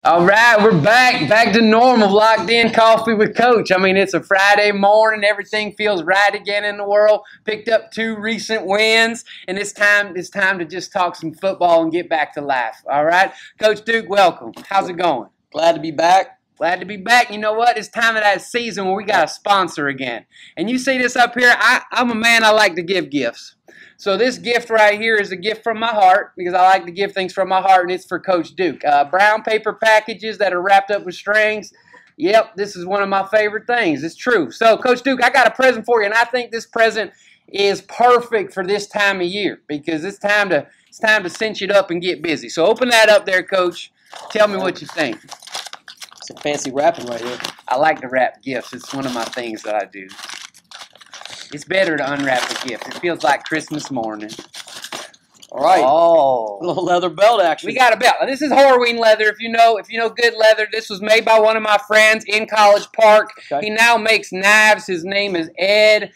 All right, we're back to normal, locked in coffee with Coach. I mean, it's a Friday morning. Everything feels right again in the world. Picked up 2 recent wins, and it's time to just talk some football and get back to life. All right, Coach Duke, welcome. How's it going? Glad to be back. Glad to be back. You know what? It's time of that season where we got a sponsor again. And you see this up here, I'm a man, I like to give gifts. So this gift right here is a gift from my heart because I like to give things from my heart, and it's for Coach Duke. Brown paper packages that are wrapped up with strings. Yep, this is one of my favorite things. It's true. So, Coach Duke, I got a present for you, and I think this present is perfect for this time of year because it's time to cinch it up and get busy. So open that up there, Coach. Tell me what you think. Some fancy wrapping right here. I like to wrap gifts. It's one of my things that I do. It's better to unwrap a gift. It feels like Christmas morning. All right. Oh. A little leather belt action. We got a belt. This is Horween leather. If you know good leather, this was made by one of my friends in College Park. Okay. He now makes knives. His name is Ed.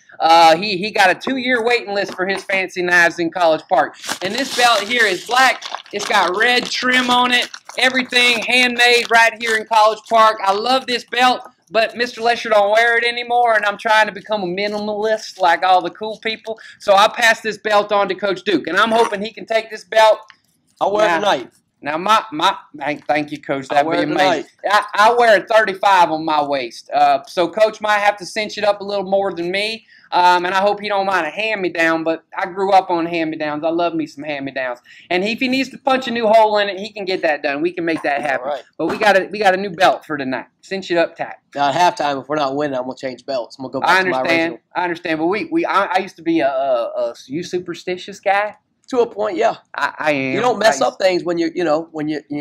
He got a 2-year waiting list for his fancy knives in College Park. And this belt here is black. It's got red trim on it. Everything handmade right here in College Park. I love this belt. But Mr. Lesher don't wear it anymore, and I'm trying to become a minimalist like all the cool people. So I passed this belt on to Coach Duke, and I'm hoping he can take this belt. I'll wear it tonight. Now, thank you, Coach. That'd be amazing. I wear a 35 on my waist. So Coach might have to cinch it up a little more than me. And I hope he don't mind a hand-me-down, but I grew up on hand-me-downs. I love me some hand-me-downs. And if he needs to punch a new hole in it, he can get that done. We can make that happen. Right. But we got a new belt for tonight. Cinch it up tight. Now, at halftime, if we're not winning, I'm going to change belts. I'm going to go back to my original. I understand. But I used to be you superstitious guy? To a point, yeah. I am. You don't mess up things when you're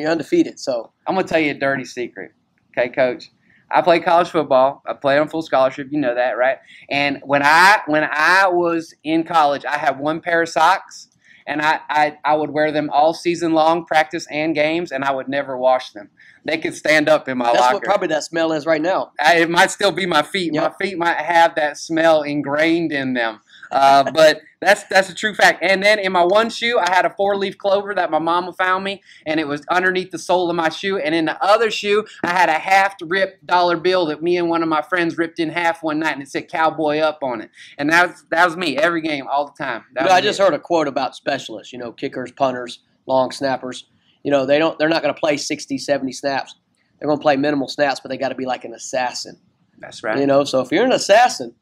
undefeated. So I'm going to tell you a dirty secret. Okay, Coach? I played college football. I played on full scholarship. You know that, right? And when I was in college, I had 1 pair of socks, and I would wear them all season long, practice and games, and I would never wash them. They could stand up in my locker. That's what probably that smell is right now. It might still be my feet. Yep. My feet might have that smell ingrained in them. But that's a true fact. And then in my one shoe, I had a 4-leaf clover that my mama found me, and it was underneath the sole of my shoe. And in the other shoe, I had a half-ripped dollar bill that me and one of my friends ripped in half one night, and it said "Cowboy Up" on it. And that was me every game, all the time. I just heard a quote about specialists. Kickers, punters, long snappers. They're not going to play 60, 70 snaps. They're going to play minimal snaps, but they got to be like an assassin. That's right. So if you're an assassin,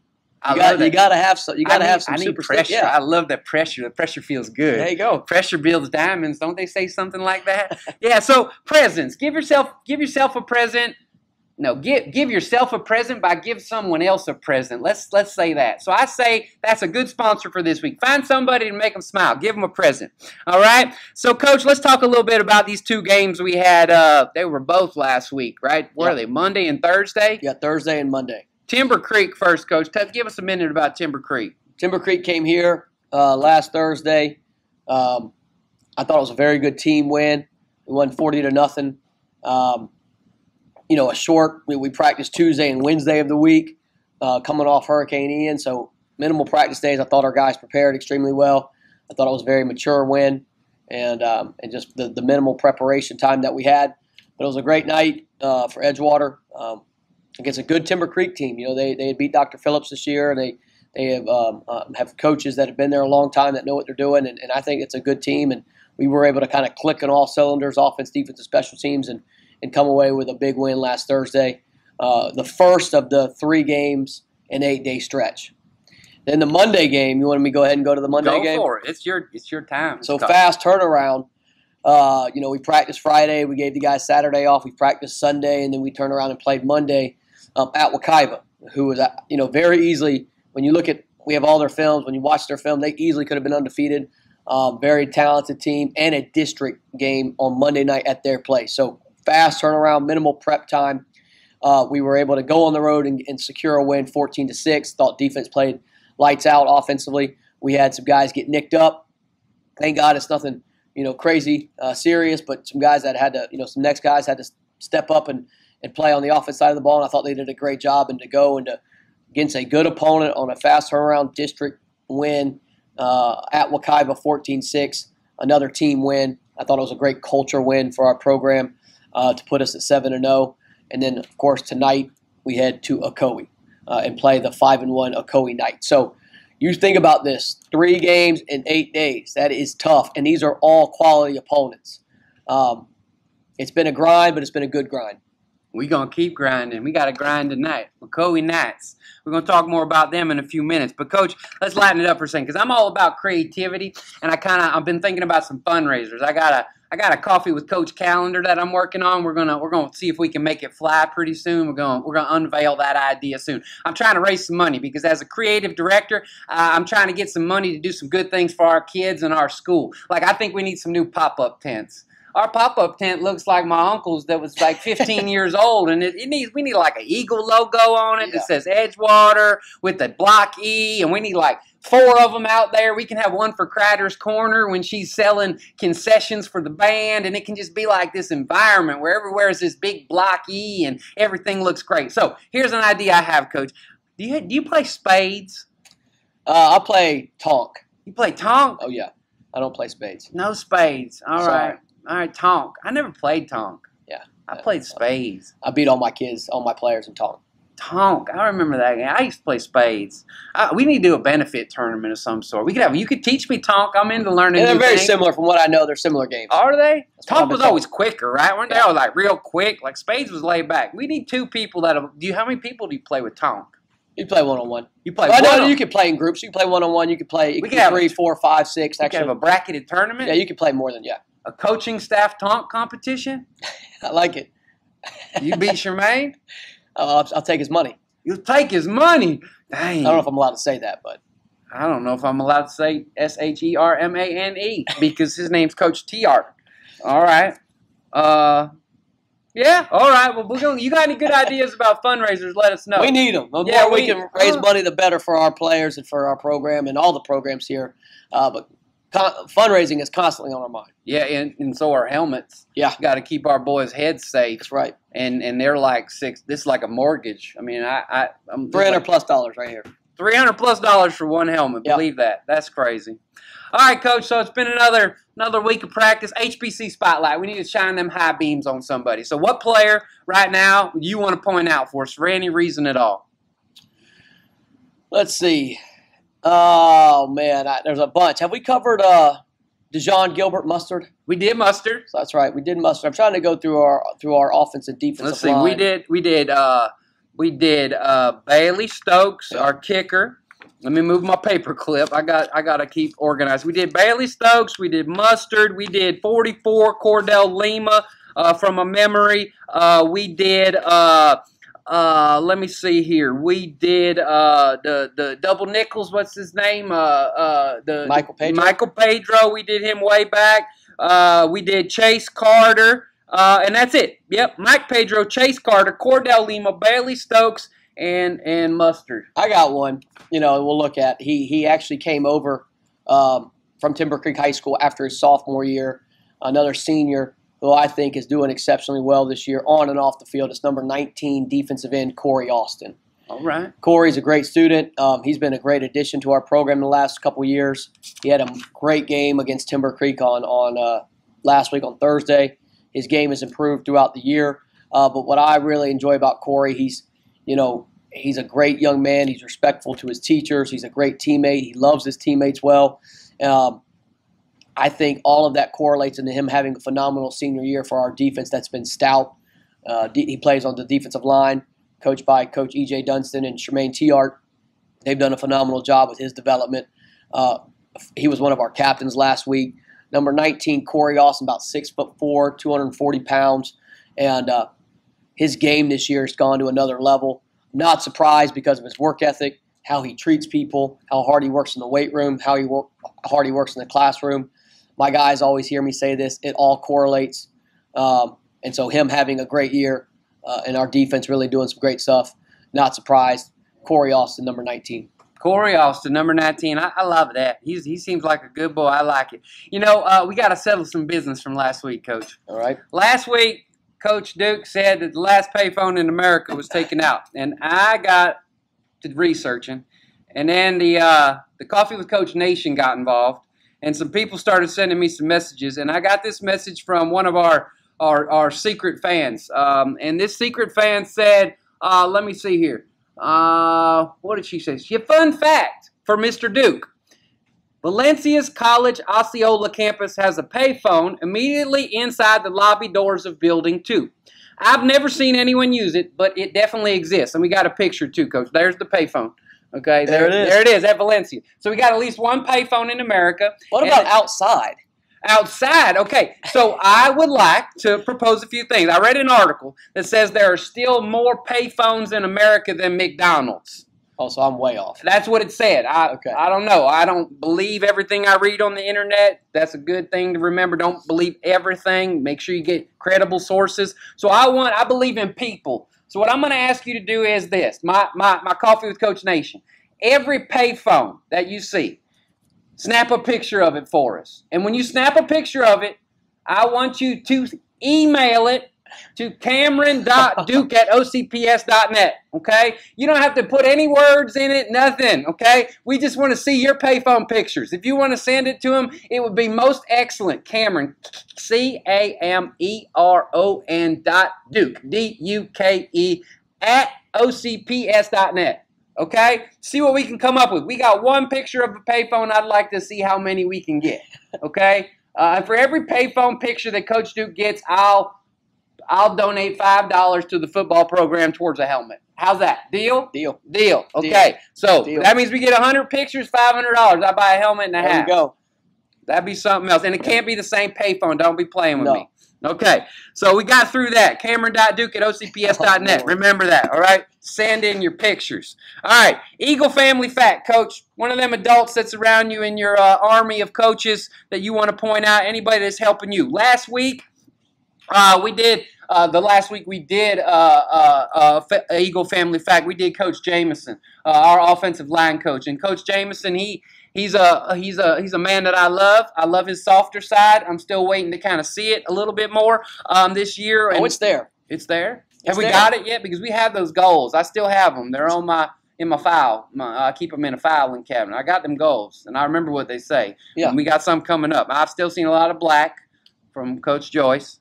you got to have some. I need pressure. Yeah. I love that pressure. The pressure feels good. There you go. Pressure builds diamonds. Don't they say something like that? Yeah. So presents. Give yourself a present. No, give yourself a present by give someone else a present. Let's say that. So I say that's a good sponsor for this week. Find somebody to make them smile. Give them a present. All right? So, Coach, let's talk a little bit about these 2 games we had. They were both last week, right? Were they Monday and Thursday? Yeah, Thursday and Monday. Timber Creek first, Coach. Give us a minute about Timber Creek. Timber Creek came here last Thursday. I thought it was a very good team win. We won 40-0. We practiced Tuesday and Wednesday of the week, coming off Hurricane Ian, so minimal practice days. I thought our guys prepared extremely well. I thought it was a very mature win, and just the minimal preparation time that we had. But it was a great night for Edgewater against a good Timber Creek team. They had beat Dr. Phillips this year. They have coaches that have been there a long time that know what they're doing, and I think it's a good team. And we were able to kind of click on all cylinders, offense, defense, and special teams, and come away with a big win last Thursday. The first of the 3 games in 8-day stretch. Then the Monday game, you want me to go ahead and go to the Monday game? Go for it. It's your time. So fast turnaround. We practiced Friday. We gave the guys Saturday off. We practiced Sunday, and then we turned around and played Monday at Wekiva, who was, very easily, when you look at, we have all their films. When you watch their film, they easily could have been undefeated. Very talented team, and a district game on Monday night at their place. So fast turnaround, minimal prep time. We were able to go on the road and secure a win, 14-6. Thought defense played lights out offensively. We had some guys get nicked up. Thank God it's nothing, crazy serious, but some guys that had to, some next guys had to step up and play on the offense side of the ball, and I thought they did a great job. And to go against a good opponent on a fast turnaround district win at Wekiva, 14-6, another team win. I thought it was a great culture win for our program. to put us at 7-0. And then, of course, tonight we head to Ocoee and play the 5-1 Ocoee Knights. So you think about this, 3 games in 8 days. That is tough, and these are all quality opponents. It's been a grind, but it's been a good grind. We're going to keep grinding. We got to grind tonight. Ocoee Knights. We're going to talk more about them in a few minutes. But, Coach, let's lighten it up for a second because I'm all about creativity, and I've been thinking about some fundraisers. I got a coffee with Coach calendar that I'm working on. We're gonna see if we can make it fly pretty soon. We're gonna unveil that idea soon. I'm trying to raise some money because as a creative director, I'm trying to get some money to do some good things for our kids and our school. Like I think we need some new pop-up tents. Our pop-up tent looks like my uncle's that was like 15 years old, and we need like an eagle logo on it that says Edgewater with the block E, and we need like 4 of them out there. We can have one for Cratter's Corner when she's selling concessions for the band, and it can just be like this environment where everywhere is this big block E, and everything looks great. So here's an idea I have, Coach. Do you play spades? I play Tonk. You play Tonk? Oh, yeah. I don't play spades. No spades. All right. All right, Tonk. I never played Tonk. Yeah. I played spades. I beat all my players in Tonk. Tonk. I remember that game. I used to play spades. We need to do a benefit tournament of some sort. You could teach me Tonk. I'm into learning. Yeah, they're very similar from what I know. They're similar games. Are they? Tonk was always quicker, right? Weren't they all like real quick? Like spades was laid back. We need 2 people how many people do you play with Tonk? You play 1-on-1. You play you can play in groups. You can play 1-on-1. You can play 3, 4, 5, 6. You can have a bracketed tournament? Yeah, you can play more than, A coaching staff Tonk competition? I like it. You beat Charmaine? I'll take his money. You'll take his money? Dang. I don't know if I'm allowed to say that, but. I don't know if I'm allowed to say SHERMANE because his name's Coach T-Art. All right. Yeah, all right. Well, you got any good ideas about fundraisers, let us know. We need them. The more we can raise money, the better for our players and for our program and all the programs here. But fundraising is constantly on our mind. Yeah, and so are helmets. Yeah. Got to keep our boys' heads safe. That's right. And they're like this is like a mortgage. I mean, I'm $300+ right here. $300+ for one helmet. Yep. Believe that. That's crazy. All right, Coach. So it's been another week of practice. HBC Spotlight. We need to shine them high beams on somebody. So what player right now you want to point out for us for any reason at all? Let's see. Oh, man. There's a bunch. Have we covered Dejon Gilbert Mustard? We did Mustard. So that's right. We did Mustard. I'm trying to go through our offense and defensive Let's see. line. We did Bailey Stokes, our kicker. Let me move my paper clip. I got to keep organized. We did Bailey Stokes. We did Mustard. We did 44 Cordell Lima from a memory. We did let me see here. We did the double nickels. What's his name? Michael Pedro. Michael Pedro. We did him way back. We did Chase Carter. And that's it. Yep, Mike Pedro, Chase Carter, Cordell Lima, Bailey Stokes, and Mustard. I got one. We'll look at. He actually came over from Timber Creek High School after his sophomore year. Another senior who I think is doing exceptionally well this year on and off the field. It's number 19 defensive end Corey Austin. All right. Corey's a great student. He's been a great addition to our program in the last couple of years. He had a great game against Timber Creek on last week on Thursday. His game has improved throughout the year. But what I really enjoy about Corey, he's a great young man. He's respectful to his teachers. He's a great teammate. He loves his teammates well. I think all of that correlates into him having a phenomenal senior year for our defense that's been stout. He plays on the defensive line, coached by Coach E.J. Dunston and Charmaine T-Art. They've done a phenomenal job with his development. He was one of our captains last week. Number 19, Corey Austin, about 6'4", 240 pounds. And his game this year has gone to another level. Not surprised because of his work ethic, how he treats people, how hard he works in the weight room, how hard he works in the classroom. My guys always hear me say this. It all correlates. And so him having a great year and our defense really doing some great stuff, not surprised. Corey Austin, number 19. Corey Austin, number 19. I love that. He seems like a good boy. I like it. We got to settle some business from last week, Coach. All right. Last week, Coach Duke said that the last payphone in America was taken out. And I got to researching. And then the Coffee with Coach Nation got involved. And some people started sending me some messages. And I got this message from one of our are secret fans. And this secret fan said, let me see here. What did she say? She a fun fact for Mr. Duke. Valencia's College Osceola campus has a payphone immediately inside the lobby doors of Building 2. I've never seen anyone use it, but it definitely exists. And we got a picture too, Coach. There's the payphone. Okay, there it is. There it is at Valencia. So we got at least one payphone in America. What about outside? Outside, okay. So I would like to propose a few things. I read an article that says there are still more payphones in America than McDonald's. Oh, so I'm way off. That's what it said. Okay. I don't know. I don't believe everything I read on the internet. That's a good thing to remember. Don't believe everything. Make sure you get credible sources. So I believe in people. So what I'm going to ask you to do is this. My Coffee with Coach Nation. Every payphone that you see, snap a picture of it for us. And when you snap a picture of it, I want you to email it to Cameron.duke@ocps.net, okay? You don't have to put any words in it, nothing, okay? We just want to see your payphone pictures. If you want to send it to him, it would be most excellent. Cameron, Cameron.Duke, D-U-K-E, @ocps.net, okay? See what we can come up with. We got one picture of a payphone. I'd like to see how many we can get, okay? And for every payphone picture that Coach Duke gets, I'll donate $5 to the football program towards a helmet. How's that? Deal? Deal. Deal. Okay. So that means we get 100 pictures, $500. I buy a helmet and a hat. There you go. That'd be something else. And it can't be the same payphone. Don't be playing with me. Okay. So we got through that. Cameron.duke@ocps.net. Remember that. All right. Send in your pictures. All right. Eagle Family Fact, Coach. One of them adults that's around you in your army of coaches that you want to point out. Anybody that's helping you. Last week, we did Eagle Family Fact. We did Coach Jameson, our offensive line coach, and Coach Jameson, he's a man that I love. I love his softer side. I'm still waiting to kind of see it a little bit more this year. And it's there. It's there. Have we got it yet? Because we have those goals. I still have them. They're on in my file. I keep them in a filing cabinet. I got them goals, and I remember what they say. Yeah. And we got some coming up. I've still seen a lot of black from Coach Joyce.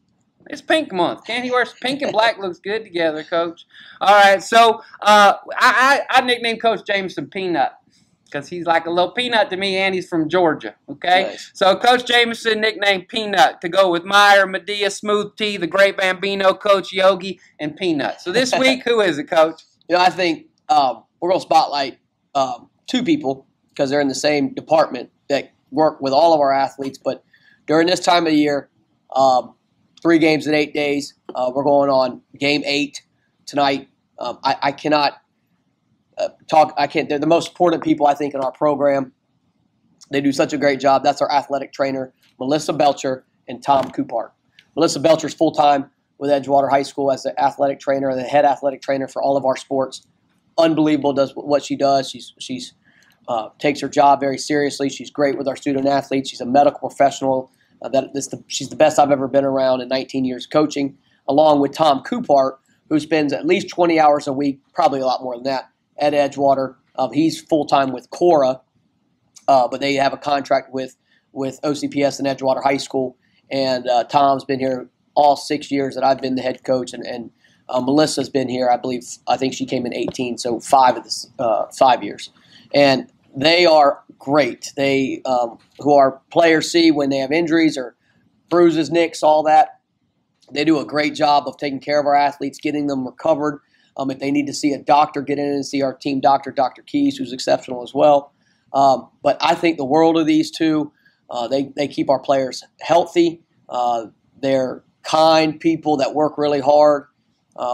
It's pink month. Can't he wear pink and black? Looks good together, Coach. All right, so I nicknamed Coach Jameson Peanut because he's like a little peanut to me, and he's from Georgia, okay? Nice. So Coach Jameson nicknamed Peanut to go with Meyer, Medea, Smooth Tea, the Great Bambino, Coach Yogi, and Peanut. So this week, who is it, Coach? You know, I think we're going to spotlight two people because they're in the same department that work with all of our athletes, but during this time of year, 3 games in 8 days. We're going on game 8 tonight. I cannot talk. They're the most important people, I think, in our program. They do such a great job. That's our athletic trainer, Melissa Belcher and Tom Coupart. Melissa Belcher's full-time with Edgewater High School as the athletic trainer, the head athletic trainer for all of our sports. Unbelievable does what she does. She's takes her job very seriously. She's great with our student athletes. She's a medical professional. She's the best I've ever been around in 19 years coaching, along with Tom Coupart, who spends at least 20 hours a week, probably a lot more than that, at Edgewater. He's full-time with Cora, but they have a contract with OCPS and Edgewater High School. And Tom's been here all 6 years that I've been the head coach, and Melissa's been here, I think she came in 18, so 5 years. And they are great. They, who our players see when they have injuries or bruises, nicks, all that, they do a great job of taking care of our athletes, getting them recovered. If they need to see a doctor, get in and see our team doctor, Dr. Keys, who's exceptional as well. But I think the world of these two. They keep our players healthy. They're kind people that work really hard.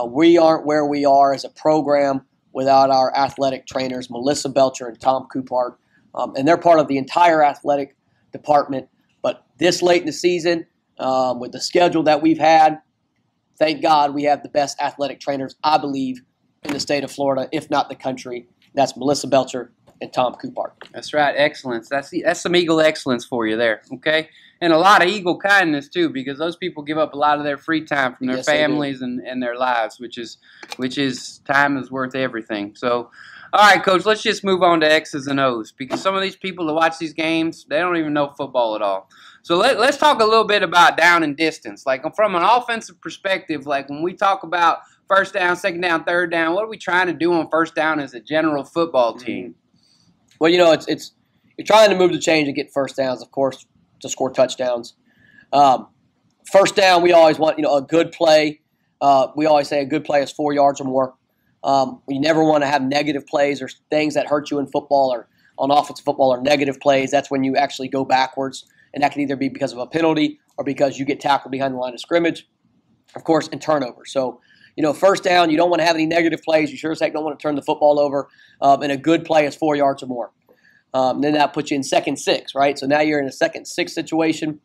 We aren't where we are as a program without our athletic trainers, Melissa Belcher and Tom Coupart. And they're part of the entire athletic department. But this late in the season, with the schedule that we've had, thank God we have the best athletic trainers, I believe, in the state of Florida, if not the country. That's Melissa Belcher and Tom Coupart. That's right, excellence. That's some Eagle excellence for you there, okay? And a lot of Eagle kindness, too, because those people give up a lot of their free time from their families and their lives, which is time is worth everything. So, all right, Coach, let's just move on to X's and O's, because some of these people that watch these games, they don't even know football at all. So let's talk a little bit about down and distance. Like from an offensive perspective, like when we talk about first down, second down, third down, what are we trying to do on first down as a general football team? Well, it's you're trying to move the change and get first downs, of course, to score touchdowns. First down, we always want a good play. We always say a good play is 4 yards or more. We never want to have negative plays or things that hurt you in football or on offensive football or negative plays. That's when you actually go backwards, and that can either be because of a penalty or because you get tackled behind the line of scrimmage, of course, and turnover. So, first down, you don't want to have any negative plays. You sure as heck don't want to turn the football over, and a good play is 4 yards or more. Then that puts you in 2nd and 6, right? So now you're in a 2nd and 6 situation.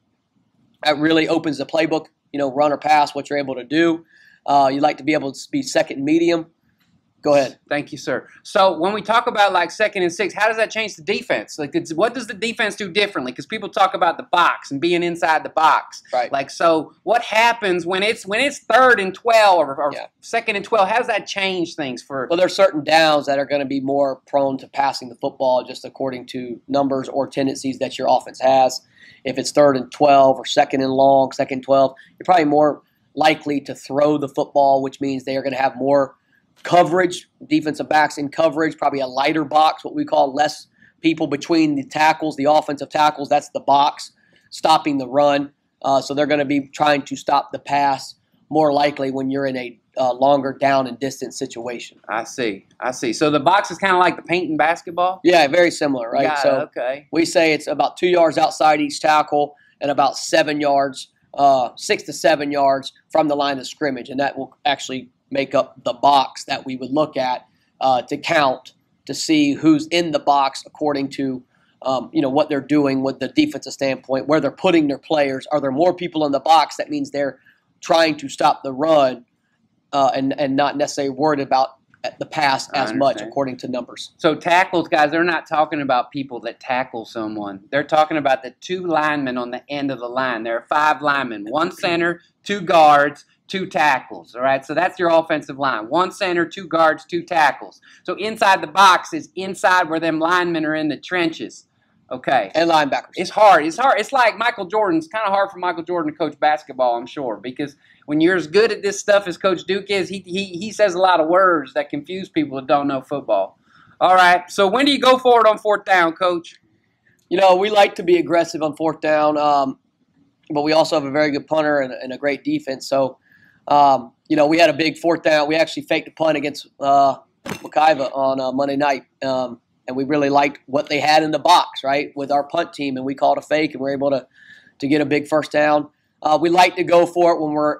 That really opens the playbook, run or pass, what you're able to do. You like to be able to be 2nd and medium. Go ahead. Thank you, sir. So when we talk about like 2nd and 6, how does that change the defense? Like, what does the defense do differently? Because people talk about the box and being inside the box. Right. Like, so what happens when it's 3rd and 12 or 2nd and 12? How does that change things for? Well, there's certain downs that are going to be more prone to passing the football, just according to numbers or tendencies that your offense has. If it's 3rd and 12 or 2nd and long, 2nd and 12, you're probably more likely to throw the football, which means they are going to have more coverage, defensive backs in coverage, probably a lighter box, what we call less people between the tackles, the offensive tackles. That's the box, stopping the run. So they're going to be trying to stop the pass more likely when you're in a longer down and distance situation. I see. So the box is kind of like the paint in basketball? Yeah, very similar, right? Got it, okay. We say it's about 2 yards outside each tackle and about 7 yards, 6 to 7 yards from the line of scrimmage, and that will actually make up the box that we would look at to count to see who's in the box according to what they're doing with the defensive standpoint, where they're putting their players. Are there more people in the box? That means they're trying to stop the run and not necessarily worried about the pass as much according to numbers. So tackles, guys, they're not talking about people that tackle someone. They're talking about the 2 linemen on the end of the line. There are 5 linemen, 1 center, 2 guards, 2 tackles, all right? So that's your offensive line. 1 center, 2 guards, 2 tackles. So inside the box is inside where them linemen are in the trenches, okay? And linebackers. It's hard. It's like Michael Jordan. It's kind of hard for Michael Jordan to coach basketball, I'm sure, because when you're as good at this stuff as Coach Duke is, he says a lot of words that confuse people that don't know football. All right, so when do you go for it on 4th down, Coach? We like to be aggressive on 4th down, but we also have a very good punter and a great defense. So, we had a big 4th down. We actually faked a punt against Wekiva on Monday night, and we really liked what they had in the box, right, with our punt team, and we called a fake, and we were able to get a big 1st down. We like to go for it when we're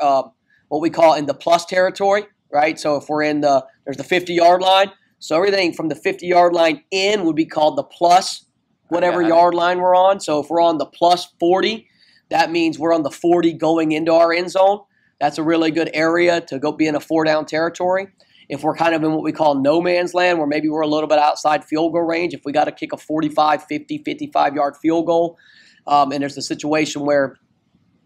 what we call in the plus territory, right? So if we're in there's the 50-yard line. So everything from the 50-yard line in would be called the plus whatever yard line we're on. So if we're on the plus 40, that means we're on the 40 going into our end zone. That's a really good area to go be in a 4-down territory. If we're kind of in what we call no man's land, where maybe we're a little bit outside field goal range, if we got to kick a 45, 50, 55-yard field goal, and there's a situation where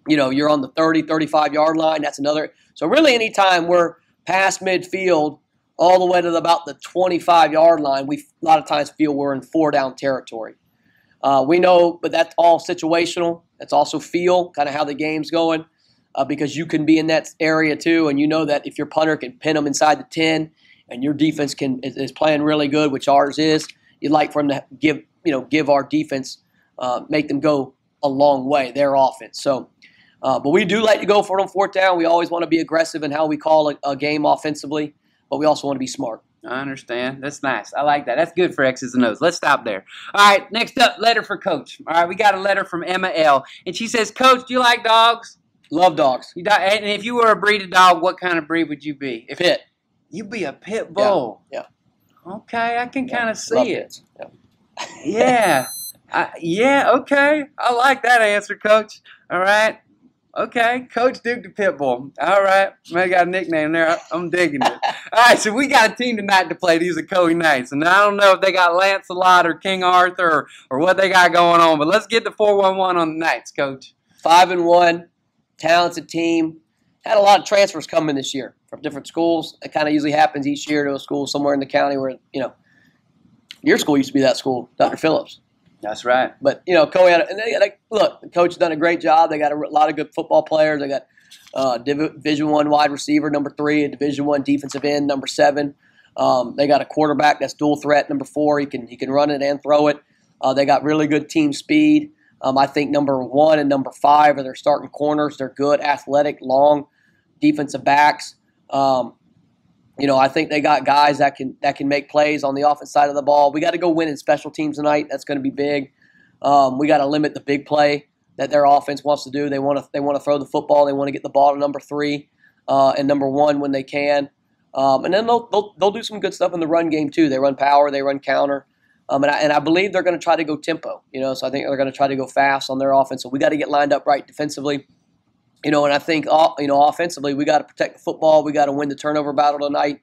you're on the 30, 35-yard line. That's another. So really anytime we're past midfield all the way to about the 25-yard line, we a lot of times feel we're in 4-down territory. We know, but that's all situational. That's also feel, kind of how the game's going, because you can be in that area too, and you know that if your punter can pin them inside the 10 and your defense is playing really good, which ours is, you'd like for them to give our defense, make them go a long way, their offense. So, but we do like to go for it on 4th down. We always want to be aggressive in how we call a game offensively, but we also want to be smart. I understand. That's nice. I like that. That's good for X's and O's. Let's stop there. All right, next up, letter for Coach. All right, we got a letter from Emma L. And she says, Coach, do you like dogs? Love dogs. And if you were a breed of dog, what kind of breed would you be? Pit. You'd be a pit bull. Yeah. Okay, I can kind of see it. Yeah. Yeah, okay. I like that answer, Coach. All right. Okay, Coach Duke the Pitbull. All right, I got a nickname there. I'm digging it. All right, so we got a team tonight to play. These are Coey Knights, and I don't know if they got Lancelot or King Arthur or what they got going on, but let's get the 4-1-1 on the Knights, Coach. 5-1, talented team. Had a lot of transfers coming this year from different schools. It kind of usually happens each year to a school somewhere in the county where, your school used to be that school, Dr. Phillips. That's right. But look, the coach has done a great job. They got a lot of good football players. They got Division I wide receiver number 3, a Division I defensive end number 7. They got a quarterback that's dual threat number 4. He can run it and throw it. They got really good team speed. I think number 1 and number 5 are their starting corners. They're good, athletic, long defensive backs. I think they got guys that can make plays on the offense side of the ball. We got to go win in special teams tonight. That's going to be big. We got to limit the big play that their offense wants to do. They want to throw the football. They want to get the ball to number 3 and number 1 when they can. And then they'll do some good stuff in the run game too. They run power. They run counter. And I believe they're going to try to go tempo. So I think they're going to try to go fast on their offense. So we got to get lined up right defensively. And I think offensively we got to protect the football. We got to win the turnover battle tonight.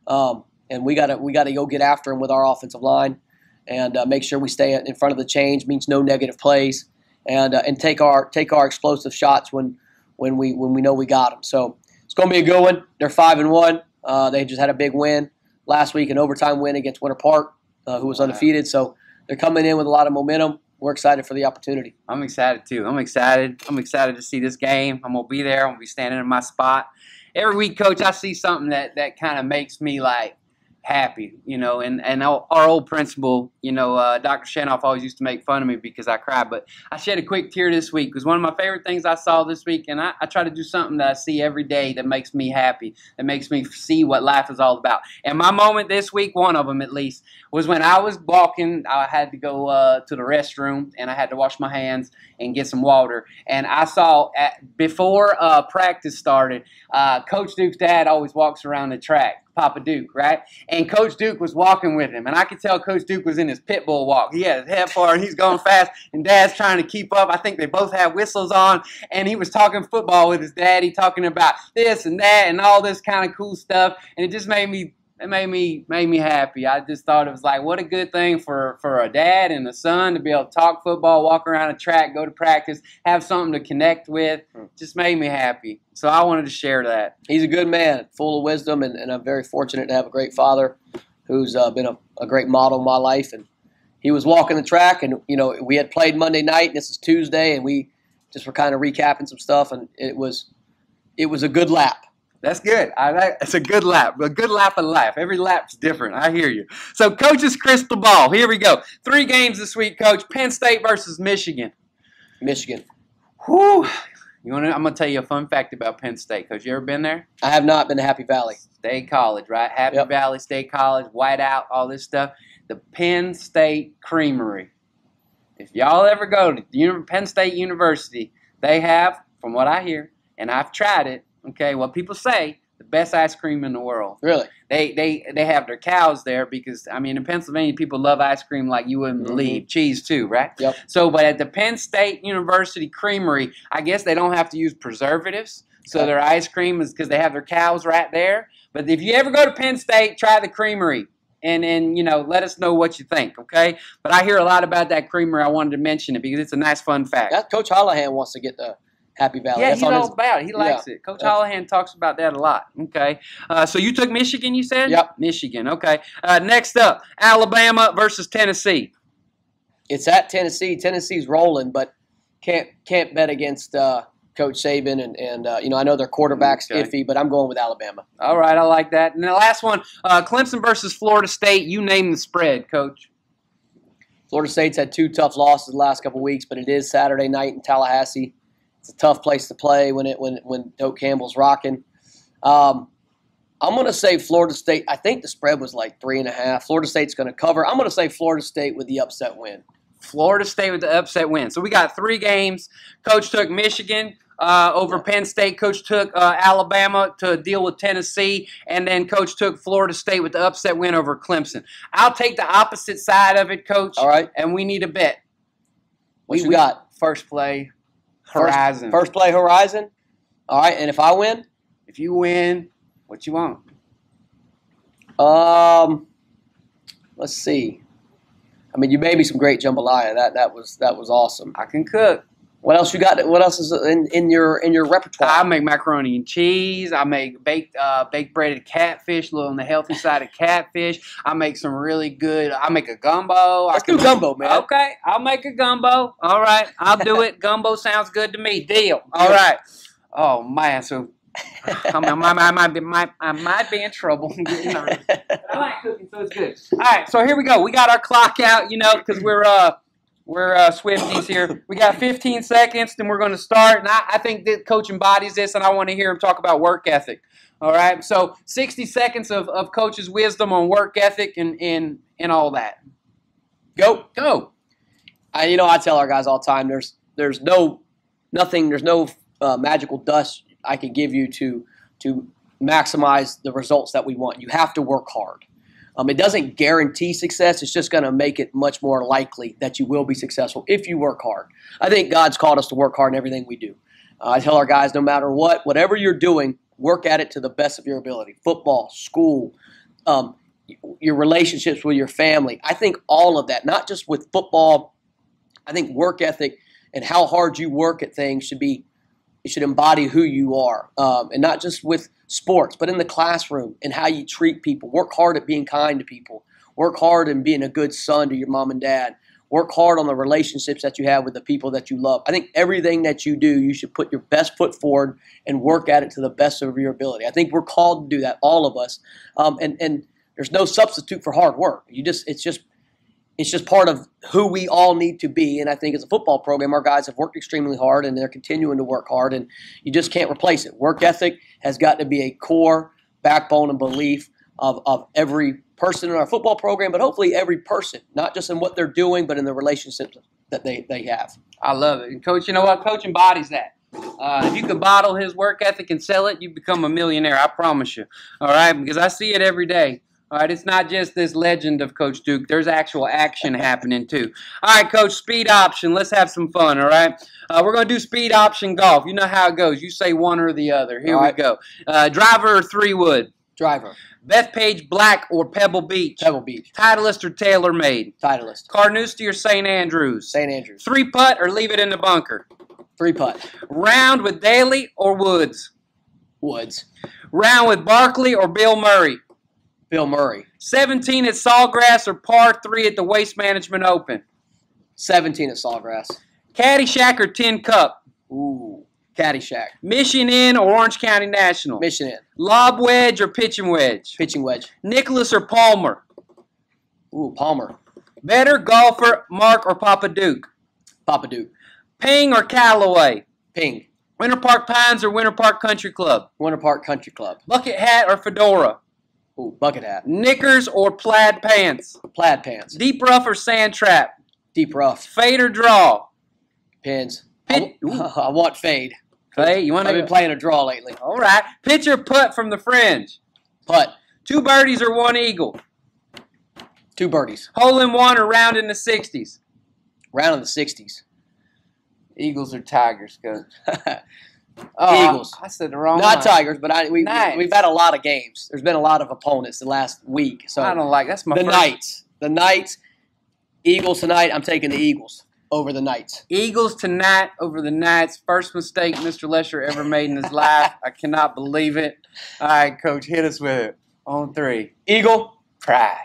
And we got to go get after them with our offensive line and make sure we stay in front of the chains. Means no negative plays and take our explosive shots when we know we got them. So it's going to be a good one. They're 5-1. They just had a big win last week, an overtime win against Winter Park, who was undefeated. So they're coming in with a lot of momentum. We're excited for the opportunity. I'm excited too. I'm excited to see this game. I'm gonna be there. I'm gonna be standing in my spot. Every week, Coach, I see something that kind of makes me like happy, and our old principal, Dr. Shanoff always used to make fun of me because I cried, but I shed a quick tear this week because one of my favorite things I saw this week, and I try to do something that I see every day that makes me happy, that makes me see what life is all about. And my moment this week, one of them at least, was when I was walking. I had to go to the restroom, and I had to wash my hands and get some water. And I saw before practice started, Coach Duke's dad always walks around the track, Papa Duke, right? And Coach Duke was walking with him. And I could tell Coach Duke was in his pit bull walk. He had his head forward, he's going fast, and Dad's trying to keep up. I think they both had whistles on, and he was talking football with his daddy, talking about this and that and all this kind of cool stuff. And it just made me happy. I just thought it was like, what a good thing for a dad and a son to be able to talk football, walk around a track, go to practice, have something to connect with. Just made me happy. So I wanted to share that. He's a good man, full of wisdom, and I'm very fortunate to have a great father who's been a great model in my life. And he was walking the track, and we had played Monday night, and this is Tuesday, and we just were kind of recapping some stuff, and it was a good lap. That's good. It's a good lap of life. Every lap's different. I hear you. So, Coach's crystal ball. Here we go. 3 games this week, Coach. Penn State versus Michigan. Michigan. Whew. I'm going to tell you a fun fact about Penn State, Coach. You ever been there? I have not been to Happy Valley. State College, right? Happy Valley State College, whiteout, all this stuff. The Penn State Creamery. If y'all ever go to Penn State University, they have, from what I hear, and I've tried it, okay, what people say, the best ice cream in the world. Really? They have their cows there because, in Pennsylvania, people love ice cream like you wouldn't believe. Cheese too, right? Yep. So, but at the Penn State University Creamery, I guess they don't have to use preservatives. So their ice cream is because they have their cows right there. But if you ever go to Penn State, try the creamery. And let us know what you think, okay? But I hear a lot about that creamery. I wanted to mention it because it's a nice fun fact. Coach Hollahan wants to get the Happy Valley. Yeah, he knows about it. He likes it. Coach Hollahan talks about that a lot. Okay. So you took Michigan, you said? Yep. Michigan. Okay. Next up, Alabama versus Tennessee. It's at Tennessee. Tennessee's rolling, but can't bet against Coach Saban. And I know their quarterback's iffy, but I'm going with Alabama. All right. I like that. And the last one, Clemson versus Florida State. You name the spread, Coach. Florida State's had 2 tough losses the last couple of weeks, but it is Saturday night in Tallahassee. It's a tough place to play when Doak Campbell's rocking. I'm going to say Florida State. I think the spread was like 3.5. Florida State's going to cover. I'm going to say Florida State with the upset win. Florida State with the upset win. So we got 3 games. Coach took Michigan over Penn State. Coach took Alabama to deal with Tennessee. And then Coach took Florida State with the upset win over Clemson. I'll take the opposite side of it, Coach. All right. And we need a bet. What you got? First play. Horizon. First play Horizon. All right, and if I win? If you win, what you want? Let's see. You made me some great jambalaya. That was awesome. I can cook. What else you got? What else is in your repertoire? I make macaroni and cheese. I make baked breaded catfish, a little on the healthy side of catfish. I make some really good. I make a gumbo. Let's do gumbo, man. Okay, I'll make a gumbo. All right, I'll do it. Gumbo sounds good to me. Deal. All right. Oh man, so I might be in trouble. I'm getting nervous. I like cooking, so it's good. All right, so here we go. We got our clock out, because we're Swifties here. We got 15 seconds, then we're going to start. And I think that Coach embodies this, and I want to hear him talk about work ethic. All right, so 60 seconds of Coach's wisdom on work ethic and all that. Go. I tell our guys all the time, there's no magical dust I can give you to maximize the results that we want. You have to work hard. It doesn't guarantee success. It's just going to make it much more likely that you will be successful if you work hard. I think God's called us to work hard in everything we do. I tell our guys, no matter whatever you're doing, work at it to the best of your ability. Football, school, your relationships with your family. I think all of that, not just with football. I think work ethic and how hard you work at things should embody who you are, and not just with sports, but in the classroom and how you treat people. Work hard at being kind to people. Work hard in being a good son to your mom and dad. Work hard on the relationships that you have with the people that you love. I think everything that you do, you should put your best foot forward and work at it to the best of your ability. I think we're called to do that, all of us. And there's no substitute for hard work. It's just part of who we all need to be. And I think as a football program, our guys have worked extremely hard, and they're continuing to work hard, and you just can't replace it. Work ethic has got to be a core backbone and belief of every person in our football program, but hopefully every person, not just in what they're doing, but in the relationships that they have. I love it. And Coach, you know what? Coach embodies that. If you could bottle his work ethic and sell it, you become a millionaire. I promise you. All right? Because I see it every day. All right, it's not just this legend of Coach Duke. There's actual action happening, too. All right, Coach, speed option. Let's have some fun, all right? We're going to do speed option golf. You know how it goes. You say one or the other. Here we go. Driver or three-wood? Driver. Bethpage Black or Pebble Beach? Pebble Beach. Titleist or TaylorMade? Titleist. Carnoustie or St. Andrews? St. Andrews. Three-putt or leave it in the bunker? Three-putt. Round with Daly or Woods? Woods. Round with Barkley or Bill Murray? Bill Murray. 17 at Sawgrass or par 3 at the Waste Management Open? 17 at Sawgrass. Caddyshack or Tin Cup? Ooh, Caddyshack. Mission Inn or Orange County National? Mission Inn. Lob wedge or pitching wedge? Pitching wedge. Nicholas or Palmer? Ooh, Palmer. Better golfer, Mark or Papa Duke? Papa Duke. Ping or Callaway? Ping. Winter Park Pines or Winter Park Country Club? Winter Park Country Club. Bucket hat or fedora? Ooh, bucket hat. Knickers or plaid pants? Plaid pants. Deep rough or sand trap? Deep rough. Fade or draw? Pins. I want fade. Fade? I've been playing a draw lately. All right. Pitch or putt from the fringe? Putt. 2 birdies or 1 eagle? 2 birdies. Hole in one or round in the 60s? Round in the 60s. Eagles or Tigers, Coach? Eagles. I said the wrong Not one. Tigers, but we've had a lot of games. There's been a lot of opponents the last week. So I don't like that's my the first. Knights. The Knights. Eagles tonight. I'm taking the Eagles over the Knights. Eagles tonight over the Knights. First mistake Mr. Lesher ever made in his life. I cannot believe it. All right, Coach, hit us with it. On 3. Eagle. Pride.